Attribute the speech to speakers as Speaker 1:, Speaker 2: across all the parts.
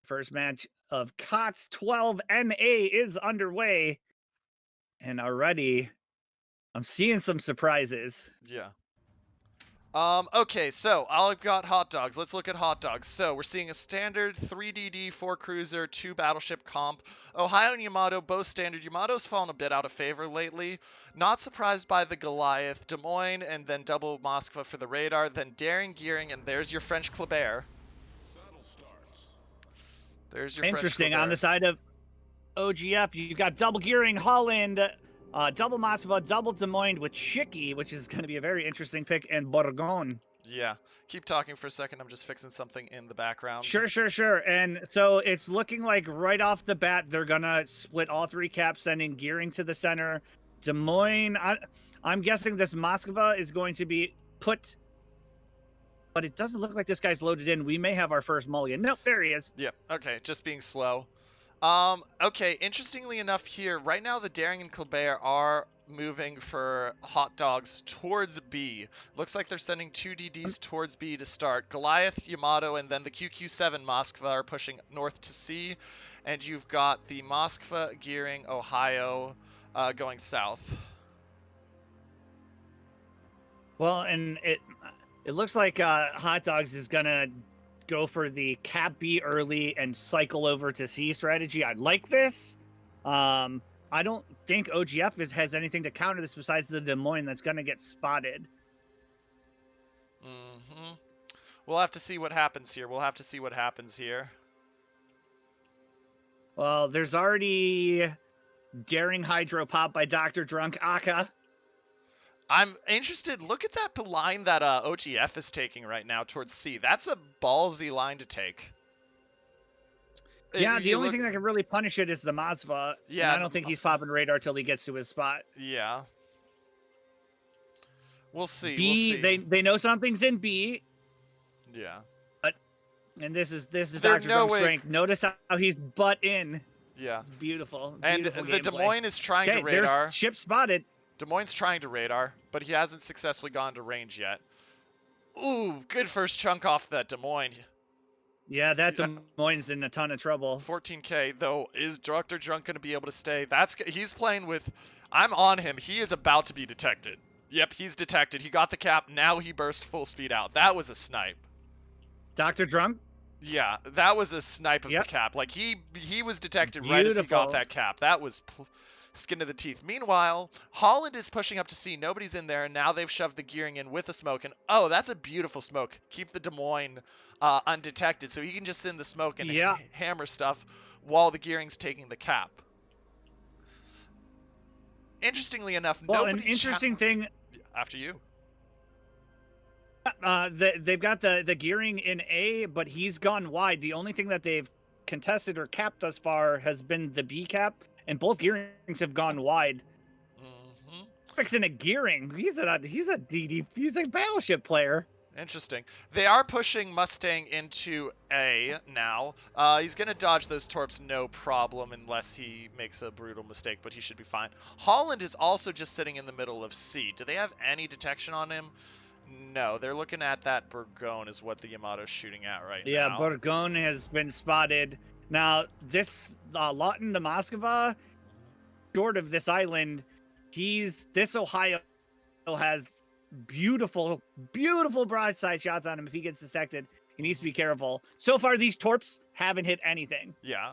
Speaker 1: First match of KOTS 12 NA is underway. And already I'm seeing some surprises.
Speaker 2: Yeah. Okay, so I've got Hot Dogs. Let's look at Hot Dogs. So we're seeing a standard 3DD 4 cruiser, 2 battleship comp. Ohio and Yamato, both standard. Yamato's fallen a bit out of favor lately. Not surprised by the Goliath, Des Moines, and then double Moskva for the radar. Then Daring Gearing, and there's your French Kleber. There's your French
Speaker 1: Interesting.
Speaker 2: Kleber.
Speaker 1: On the side of OGF, you've got double gearing Holland, double Moskva, double Des Moines with Chicky, which is going to be a very interesting pick, and Bourgogne.
Speaker 2: Yeah. Keep talking for a second. I'm just fixing something in the background.
Speaker 1: Sure. And so it's looking like right off the bat, they're going to split all 3 caps, sending gearing to the center. Des Moines, I'm guessing this Moskva is going to be put, but it doesn't look like this guy's loaded in. We may have our first mulligan. Nope, there he is.
Speaker 2: Yeah, okay, just being slow. Okay, interestingly enough here, right now the Daring and Colbert are moving for Hot Dogs towards B. Looks like they're sending 2 DDs towards B to start. Goliath, Yamato, and then the QQ7 Moskva are pushing north to C. And you've got the Moskva, Gearing, Ohio going south.
Speaker 1: Well, and it looks like Hot Dogs is going to go for the cap B early and cycle over to C strategy. I like this. I don't think OGF has anything to counter this besides the Des Moines that's going to get spotted.
Speaker 2: We'll have to see what happens here.
Speaker 1: Well, there's already Daring Hydro Pop by Dr. Drunk Aka.
Speaker 2: I'm interested. Look at that line that OGF is taking right now towards C. That's a ballsy line to take.
Speaker 1: Yeah, the only thing that can really punish it is the Moskva.
Speaker 2: Yeah,
Speaker 1: I don't think he's popping radar till he gets to his spot.
Speaker 2: Yeah. We'll see.
Speaker 1: B, they know something's in B.
Speaker 2: Yeah.
Speaker 1: And this is Dr. Drunk's strength. Notice how he's butt in.
Speaker 2: Yeah.
Speaker 1: It's beautiful.
Speaker 2: And
Speaker 1: beautiful
Speaker 2: the Des Moines is trying to radar.
Speaker 1: There's ship spotted.
Speaker 2: Des Moines trying to radar, but he hasn't successfully gone to range yet. Ooh, good first chunk off that Des Moines.
Speaker 1: Yeah, that Des Moines in a ton of trouble.
Speaker 2: 14K, though, is Dr. Drunk going to be able to stay? He's playing with... I'm on him. He is about to be detected. Yep, he's detected. He got the cap. Now he burst full speed out. That was a snipe.
Speaker 1: Dr. Drunk?
Speaker 2: Yeah, that was a snipe of the cap. Like, he was detected right as he got that cap. That was... skin to the teeth. Meanwhile, Holland is pushing up to C. Nobody's in there, and now they've shoved the gearing in with the smoke. And oh, that's a beautiful smoke. Keep the Des Moines undetected, so he can just send the smoke and hammer stuff while the gearing's taking the cap. Interestingly enough,
Speaker 1: an interesting thing.
Speaker 2: After you.
Speaker 1: They've got the gearing in A, but he's gone wide. The only thing that they've contested or capped thus far has been the B cap. And both gearings have gone wide. Fixing a gearing. He's a DD. He's a battleship player.
Speaker 2: Interesting. They are pushing Mustang into A now. He's going to dodge those torps no problem unless he makes a brutal mistake, but he should be fine. Holland is also just sitting in the middle of C. Do they have any detection on him? No, they're looking at that Bourgogne is what the Yamato's shooting at right now.
Speaker 1: Yeah, Bourgogne has been spotted. Now, this Lawton, the Moskva, short of this island, this Ohio has beautiful broadside shots on him. If he gets detected, he needs to be careful. So far, these torps haven't hit anything.
Speaker 2: Yeah.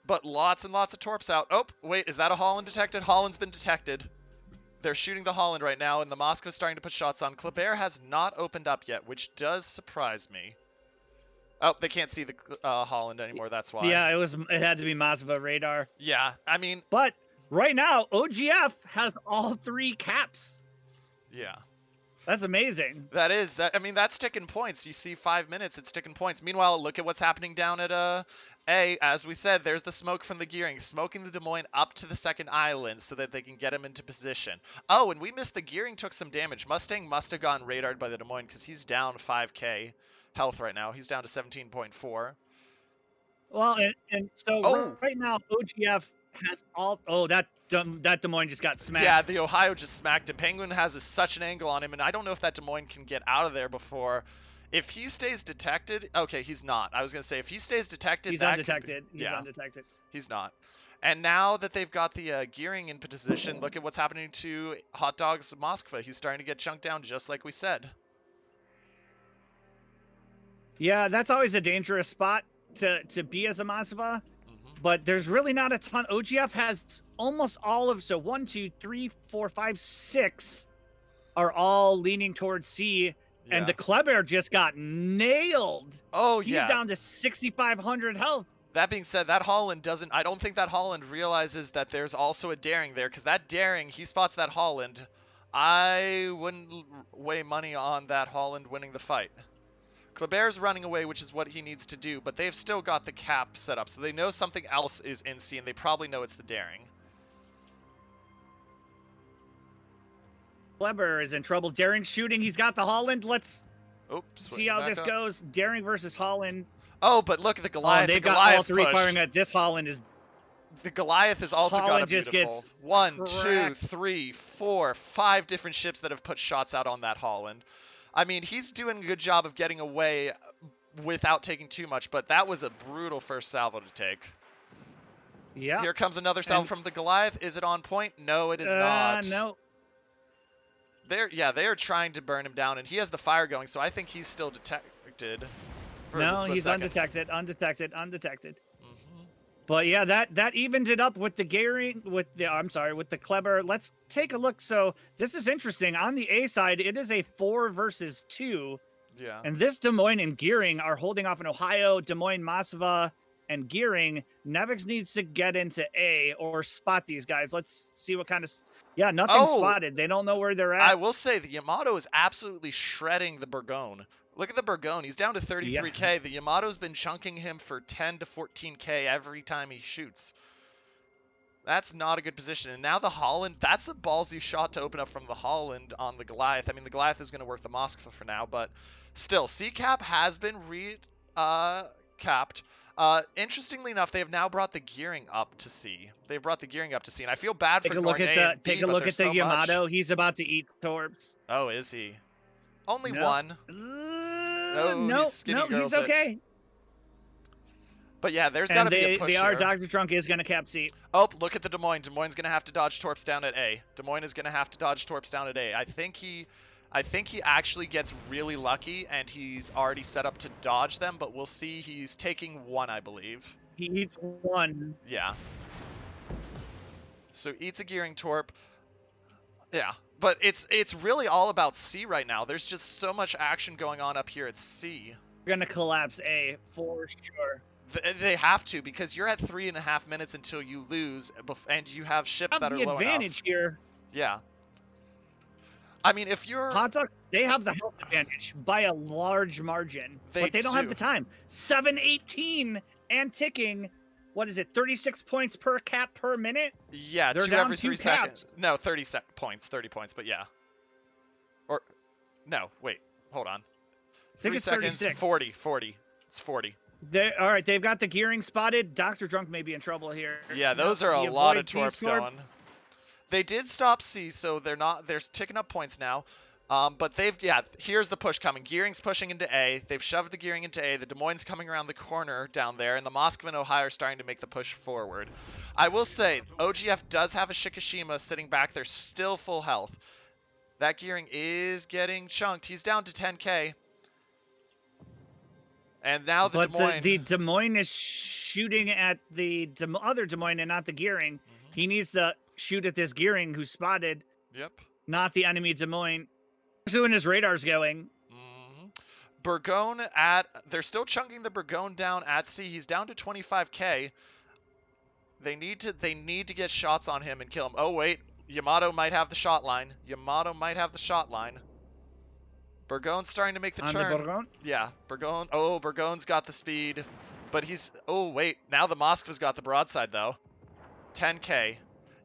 Speaker 2: But lots and lots of torps out. Oh, wait, is that a Holland detected? Holland's been detected. They're shooting the Holland right now, and the Moskva's starting to put shots on. Kleber has not opened up yet, which does surprise me. Oh, they can't see the Holland anymore. That's why.
Speaker 1: Yeah, it had to be Moskva radar.
Speaker 2: Yeah, I mean.
Speaker 1: But right now, OGF has all 3 caps.
Speaker 2: Yeah.
Speaker 1: That's amazing.
Speaker 2: That is. I mean, that's ticking points. You see 5 minutes, it's ticking points. Meanwhile, look at what's happening down at A. As we said, there's the smoke from the gearing, smoking the Des Moines up to the second island so that they can get him into position. Oh, and we missed the gearing took some damage. Mustang must have gone radared by the Des Moines because he's down 5K. Health right now. He's down to 17.4.
Speaker 1: Well, and so right now OGF has all. Oh, that Des Moines just got smacked.
Speaker 2: Yeah, the Ohio just smacked him. Penguin has such an angle on him, and I don't know if that Des Moines can get out of there before If he stays detected, okay, he's not. I was gonna say if he stays detected,
Speaker 1: He's
Speaker 2: that
Speaker 1: undetected.
Speaker 2: could be,
Speaker 1: He's
Speaker 2: yeah,
Speaker 1: undetected.
Speaker 2: he's not. And now that they've got the gearing in position, look at what's happening to Hot Dogs Moskva. He's starting to get chunked down, just like we said.
Speaker 1: Yeah, that's always a dangerous spot to be as a Moskva. But there's really not a ton. OGF has almost all of, so 1, 2, 3, 4, 5, 6 are all leaning towards C.
Speaker 2: Yeah.
Speaker 1: And the Kleber just got nailed.
Speaker 2: Oh,
Speaker 1: He's
Speaker 2: yeah.
Speaker 1: down to 6,500 health.
Speaker 2: That being said, that Holland doesn't, I don't think that Holland realizes that there's also a daring there, because that daring, he spots that Holland. I wouldn't weigh money on that Holland winning the fight. Kleber's running away, which is what he needs to do, but they've still got the cap set up, so they know something else is in C, and they probably know it's the daring.
Speaker 1: Kleber is in trouble. Daring shooting. He's got the Holland. Let's see how this goes. Daring versus Holland.
Speaker 2: Oh, but look at the Goliath.
Speaker 1: They've
Speaker 2: the
Speaker 1: got all 3
Speaker 2: pushed.
Speaker 1: firing at this Holland. Is
Speaker 2: The Goliath has also
Speaker 1: Holland
Speaker 2: got a
Speaker 1: just
Speaker 2: beautiful.
Speaker 1: gets
Speaker 2: 1, 2,
Speaker 1: cracked.
Speaker 2: 3, 4, 5 different ships that have put shots out on that Holland. I mean, he's doing a good job of getting away without taking too much, but that was a brutal first salvo to take.
Speaker 1: Yeah.
Speaker 2: Here comes another salvo from the Goliath. Is it on point? No, it is not.
Speaker 1: No.
Speaker 2: They are trying to burn him down, and he has the fire going, so I think he's still detected.
Speaker 1: No, he's undetected. But yeah, that evened it up with the gearing, with the Kleber. Let's take a look. So this is interesting. On the A side, it is a 4 versus 2.
Speaker 2: Yeah.
Speaker 1: And this Des Moines and Gearing are holding off in Ohio. Des Moines, Moskva, and Gearing. Nevix needs to get into A or spot these guys. Let's see what kind of... Yeah, nothing spotted. They don't know where they're at.
Speaker 2: I will say the Yamato is absolutely shredding the Burgone. Look at the Burgone. He's down to 33k. Yeah. The Yamato's been chunking him for 10 to 14k every time he shoots. That's not a good position. And now the Holland, that's a ballsy shot to open up from the Holland on the Goliath. I mean, the Goliath is going to work the Moskva for now, but still, C-cap has been capped. Interestingly enough, they have now brought the gearing up to C. They've brought the gearing up to C, and I feel bad for Nornay and B,
Speaker 1: take a look at the Yamato.
Speaker 2: Much.
Speaker 1: He's about to eat torps.
Speaker 2: Oh, is he? Only one.
Speaker 1: No, he's okay.
Speaker 2: But yeah, there's got to be a push
Speaker 1: here. Dr. Trunk is going to cap C.
Speaker 2: Oh, look at the Des Moines. Des Moines going to have to dodge torps down at A. Des Moines is going to have to dodge torps down at A. I think he actually gets really lucky, and he's already set up to dodge them, but we'll see. He's taking 1, I believe.
Speaker 1: He eats 1.
Speaker 2: Yeah. So eats a gearing torp. Yeah. But it's really all about C right now. There's just so much action going on up here at C.
Speaker 1: We're going to collapse A for sure.
Speaker 2: They have to, because you're at 3.5 minutes until you lose, and you have ships that are low enough.
Speaker 1: The advantage here.
Speaker 2: Yeah. I mean, if you're...
Speaker 1: Hot Dog, they have the health advantage by a large margin, but they don't have the time. 7:18 and ticking. What is it, 36 points per cap per minute?
Speaker 2: Yeah,
Speaker 1: they're
Speaker 2: 2
Speaker 1: down
Speaker 2: every 3 seconds. No, 30 points, but yeah. Or, no, wait, hold on. 3 seconds,
Speaker 1: 36.
Speaker 2: 40. It's 40.
Speaker 1: All right, they've got the gearing spotted. Dr. Drunk may be in trouble here.
Speaker 2: Yeah, those are a lot of torps going. They did stop C, so they're ticking up points now. But here's the push coming. Gearing's pushing into A. They've shoved the gearing into A. The Des Moines coming around the corner down there, and the Moskva and Ohio are starting to make the push forward. I will say, OGF does have a Shikishima sitting back there, still full health. That gearing is getting chunked. He's down to 10k. And now the Des Moines...
Speaker 1: the Des Moines is shooting at the other Des Moines and not the gearing. Mm-hmm. He needs to shoot at this gearing who's spotted.
Speaker 2: Yep. Not
Speaker 1: the enemy Des Moines. That's when his radar's going.
Speaker 2: Mm-hmm. Burgone they're still chunking the Burgone down at C. He's down to 25k. They need to get shots on him and kill him. Oh wait, Yamato might have the shot line. Burgone's starting to make the turn.
Speaker 1: Burgone?
Speaker 2: Yeah, Burgone. Oh, Burgone's got the speed, but he's... Oh wait, now the Moskva's got the broadside though. 10k.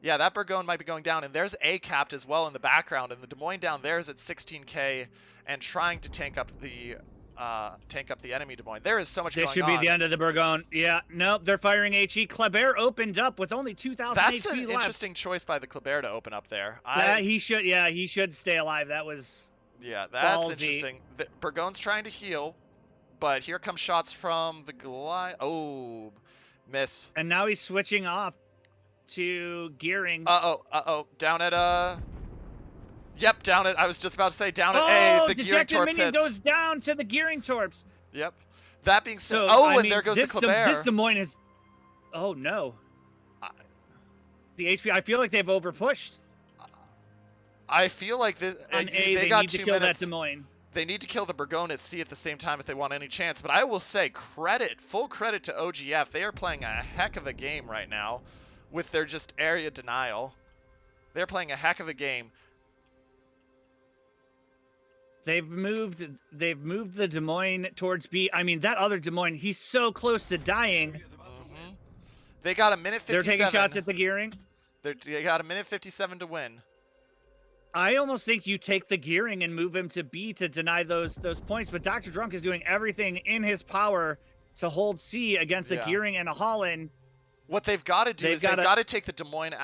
Speaker 2: Yeah, that Burgone might be going down, and there's A capped as well in the background, and the Des Moines down there is at 16k and trying to tank up the enemy Des Moines. There is so much going on.
Speaker 1: This should be the end of the Burgone. Yeah, nope, they're firing HE. Kleber opened up with only 2,000 HP left.
Speaker 2: That's an interesting choice by the Kleber to open up there.
Speaker 1: Yeah, he should stay alive. That was
Speaker 2: Yeah, that's
Speaker 1: Ballsy.
Speaker 2: interesting. Burgone's trying to heal, but here come shots from the Goliath. Oh, miss.
Speaker 1: And now he's switching off to gearing.
Speaker 2: Uh-oh. Down at, Yep, down at, I was just about to say down at A, the gearing
Speaker 1: dejected
Speaker 2: torps
Speaker 1: minion
Speaker 2: hits.
Speaker 1: goes down to the gearing torps.
Speaker 2: Yep. That being said,
Speaker 1: So,
Speaker 2: oh,
Speaker 1: I
Speaker 2: and
Speaker 1: mean,
Speaker 2: there goes the
Speaker 1: this
Speaker 2: Kleber.
Speaker 1: Des Moines is, oh no. The HP, I feel like they've overpushed.
Speaker 2: I feel like this,
Speaker 1: On A,
Speaker 2: they got
Speaker 1: need to
Speaker 2: 2
Speaker 1: kill
Speaker 2: minutes.
Speaker 1: that Des Moines.
Speaker 2: They need to kill the Burgone at C at the same time if they want any chance. But I will say, full credit to OGF. They are playing a heck of a game right now with their just area denial. They're playing a heck of a game.
Speaker 1: They've moved the Des Moines towards B. I mean, that other Des Moines, he's so close to dying.
Speaker 2: Mm-hmm. They got a minute 57.
Speaker 1: They're taking shots at the gearing.
Speaker 2: They got a minute 57 to win.
Speaker 1: I almost think you take the gearing and move him to B to deny those points, but Dr. Drunk is doing everything in his power to hold C against a gearing and a Holland.
Speaker 2: What they've got to do is they've got to take the Des Moines,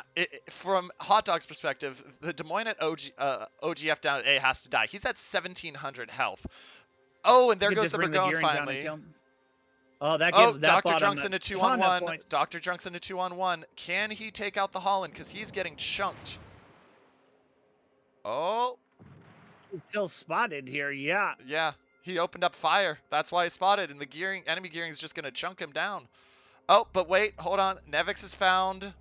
Speaker 2: from Hot Dog's perspective, the Des Moines at OGF down at A has to die. He's at 1,700 health. Oh, and there goes the Burgone finally.
Speaker 1: Oh, that gives that
Speaker 2: Dr. Drunk's in a 2-on-1. Dr. Drunk's in a 2-on-1. Can he take out the Holland? Because he's getting chunked. Oh.
Speaker 1: He's still spotted here, yeah.
Speaker 2: Yeah, he opened up fire. That's why he spotted, and the enemy gearing is just going to chunk him down. Oh, but wait, hold on. Nevix is found.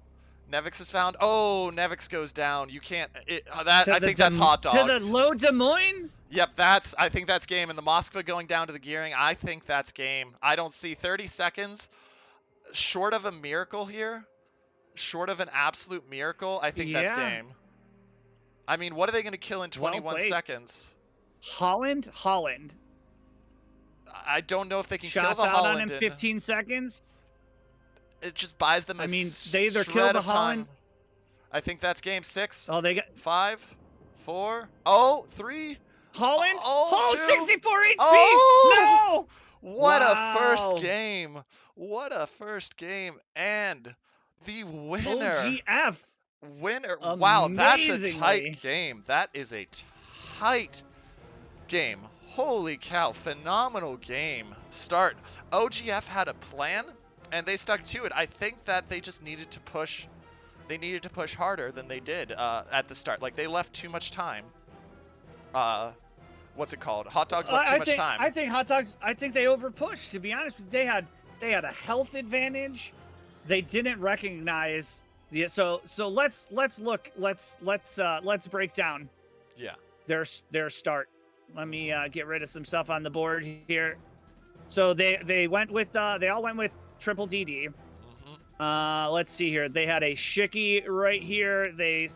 Speaker 2: Oh, Nevix goes down. You can't. I think that's Hot Dogs.
Speaker 1: To the low Des Moines?
Speaker 2: Yep, I think that's game. And the Moskva going down to the gearing, I think that's game. I don't see 30 seconds. Short of a miracle here, short of an absolute miracle, I think that's game. I mean, what are they going to kill in 21 seconds?
Speaker 1: Holland?
Speaker 2: I don't know if they can kill
Speaker 1: Shots
Speaker 2: the
Speaker 1: out
Speaker 2: Holland
Speaker 1: on him
Speaker 2: in
Speaker 1: 15 seconds?
Speaker 2: It just buys them a
Speaker 1: they either kill the Holland.
Speaker 2: I think that's game 6.
Speaker 1: Oh, they got
Speaker 2: 5, 4. Oh, 3.
Speaker 1: Holland.
Speaker 2: Oh,
Speaker 1: 64 HP.
Speaker 2: Oh,
Speaker 1: no.
Speaker 2: What a first game! What a first game! And the winner.
Speaker 1: OGF.
Speaker 2: Winner. Wow, that's a tight game. That is a tight game. Holy cow! Phenomenal game. Start. OGF had a plan, and they stuck to it. I think that they just needed to push. They needed to push harder than they did at the start. Like, they left too much time. What's it called? Hot Dogs left too much time.
Speaker 1: I think Hot Dogs. I think they overpushed. To be honest, they had a health advantage. They didn't recognize the so let's look. Let's break down.
Speaker 2: Yeah.
Speaker 1: Their start. Let me get rid of some stuff on the board here. So they went with they all went with triple DD. Let's see here. They had a Shiki right here. They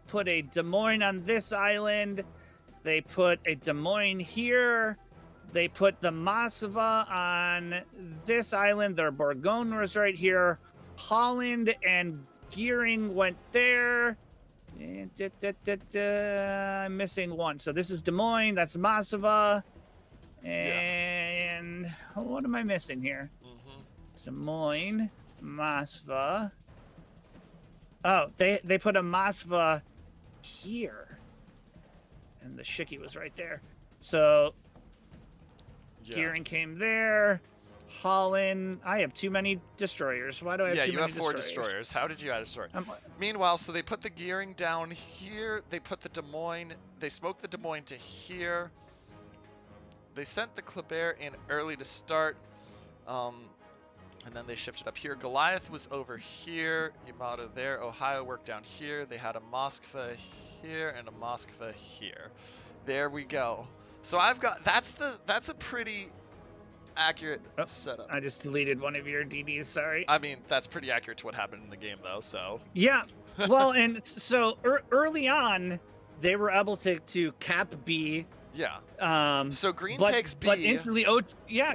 Speaker 1: put a Des Moines on this island. They put a Des Moines here. They put the Moskva on this island. Their Burgone was right here. Holland and Gearing went there. I'm missing one. So this is Des Moines. That's Moskva. And what am I missing here? Des Moines, Moskva. Oh, they put a Moskva here. And the Shiki was right there. So Gearing came there. Holland. I have too many destroyers. Why do I have too many destroyers? Yeah, you have 4
Speaker 2: destroyers. How did you add a destroyer? Meanwhile, so they put the Gearing down here. They put the Des Moines. They smoked the Des Moines to here. They sent the Kleber in early to start. And then they shifted up here. Goliath was over here. Yamato there. Ohio worked down here. They had a Moskva here and a Moskva here. There we go. So I've got that's a pretty accurate setup.
Speaker 1: I just deleted one of your DDs, sorry.
Speaker 2: I mean, that's pretty accurate to what happened in the game though, so. Yeah.
Speaker 1: Well, and so early on they were able to cap B.
Speaker 2: Yeah. So green takes B.
Speaker 1: But instantly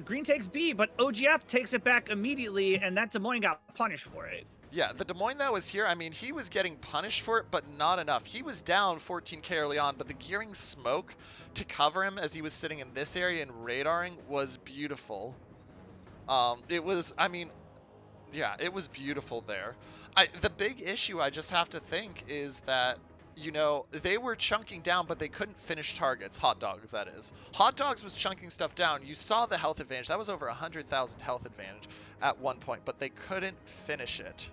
Speaker 1: green takes B, but OGF takes it back immediately, and that Des Moines got punished for it.
Speaker 2: Yeah, the Des Moines that was here, I mean, he was getting punished for it, but not enough. He was down 14k early on, but the Gearing smoke to cover him as he was sitting in this area and radaring was beautiful. It was, I mean, yeah, it was beautiful there. The big issue I just have to think is that you know, they were chunking down, but they couldn't finish targets. Hot Dogs, that is. Hot Dogs was chunking stuff down. You saw the health advantage. That was over 100,000 health advantage at one point, but they couldn't finish it.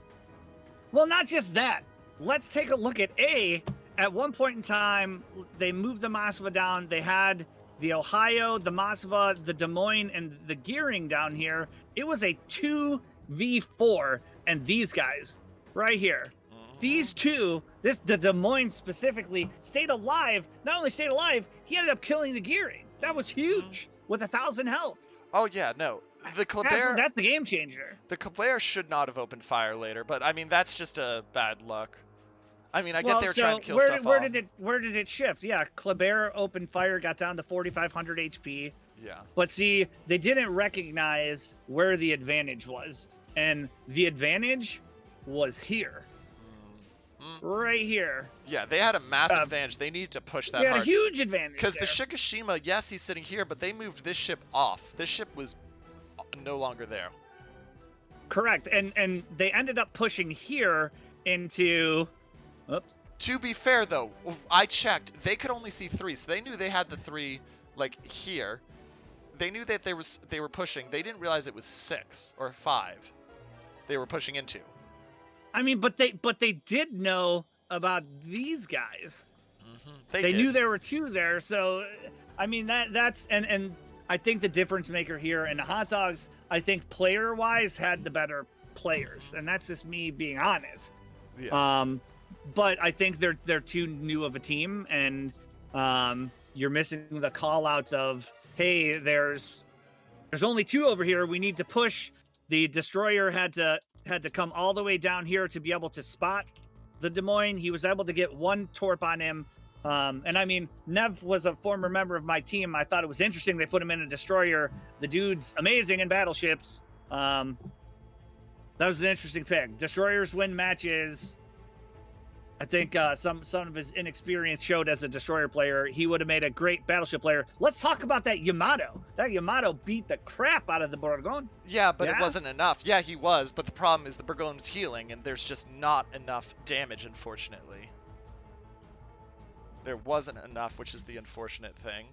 Speaker 1: Well, not just that. Let's take a look at A. At one point in time, they moved the Moskva down. They had the Ohio, the Moskva, the Des Moines, and the Gearing down here. It was a 2v4, and these guys right here. These two, the Des Moines specifically, stayed alive. Not only stayed alive, he ended up killing the Gearing. That was huge with 1,000 health.
Speaker 2: Oh yeah, no. The Kleber,
Speaker 1: That's the game changer.
Speaker 2: The Kleber should not have opened fire later, but I mean that's just a bad luck. I mean, I get they were trying to kill stuff
Speaker 1: where
Speaker 2: off.
Speaker 1: Where did it shift? Yeah, Kleber opened fire, got down to 4,500 HP.
Speaker 2: Yeah.
Speaker 1: But see, they didn't recognize where the advantage was, and the advantage was here. Right here.
Speaker 2: Yeah, they had a massive advantage. They needed to push that
Speaker 1: hard.
Speaker 2: They had
Speaker 1: a huge advantage.
Speaker 2: Because the Shikishima, yes, he's sitting here, but they moved this ship off. This ship was no longer there.
Speaker 1: Correct. And they ended up pushing here into... Oh.
Speaker 2: To be fair, though, I checked. They could only see 3, so they knew they had the 3, like, here. They knew that they were pushing. They didn't realize it was 6 or 5 they were pushing into.
Speaker 1: I mean, but they did know about these guys.
Speaker 2: Mm-hmm.
Speaker 1: They knew there were 2 there, so I mean that's and I think the difference maker here and the Hot Dogs, I think player wise had the better players, and that's just me being honest.
Speaker 2: Yeah.
Speaker 1: But I think they're too new of a team, and you're missing the call outs of, hey, there's only 2 over here. We need to push. The destroyer had to come all the way down here to be able to spot the Des Moines. He was able to get 1 torp on him. And I mean, Nev was a former member of my team. I thought it was interesting they put him in a destroyer. The dude's amazing in battleships. That was an interesting pick. Destroyers win matches. I think some of his inexperience showed as a destroyer player. He would have made a great battleship player. Let's talk about that Yamato. That Yamato beat the crap out of the Bourgogne.
Speaker 2: Yeah, but it wasn't enough. Yeah, he was, but the problem is the Bourgogne's healing, and there's just not enough damage, unfortunately. There wasn't enough, which is the unfortunate thing.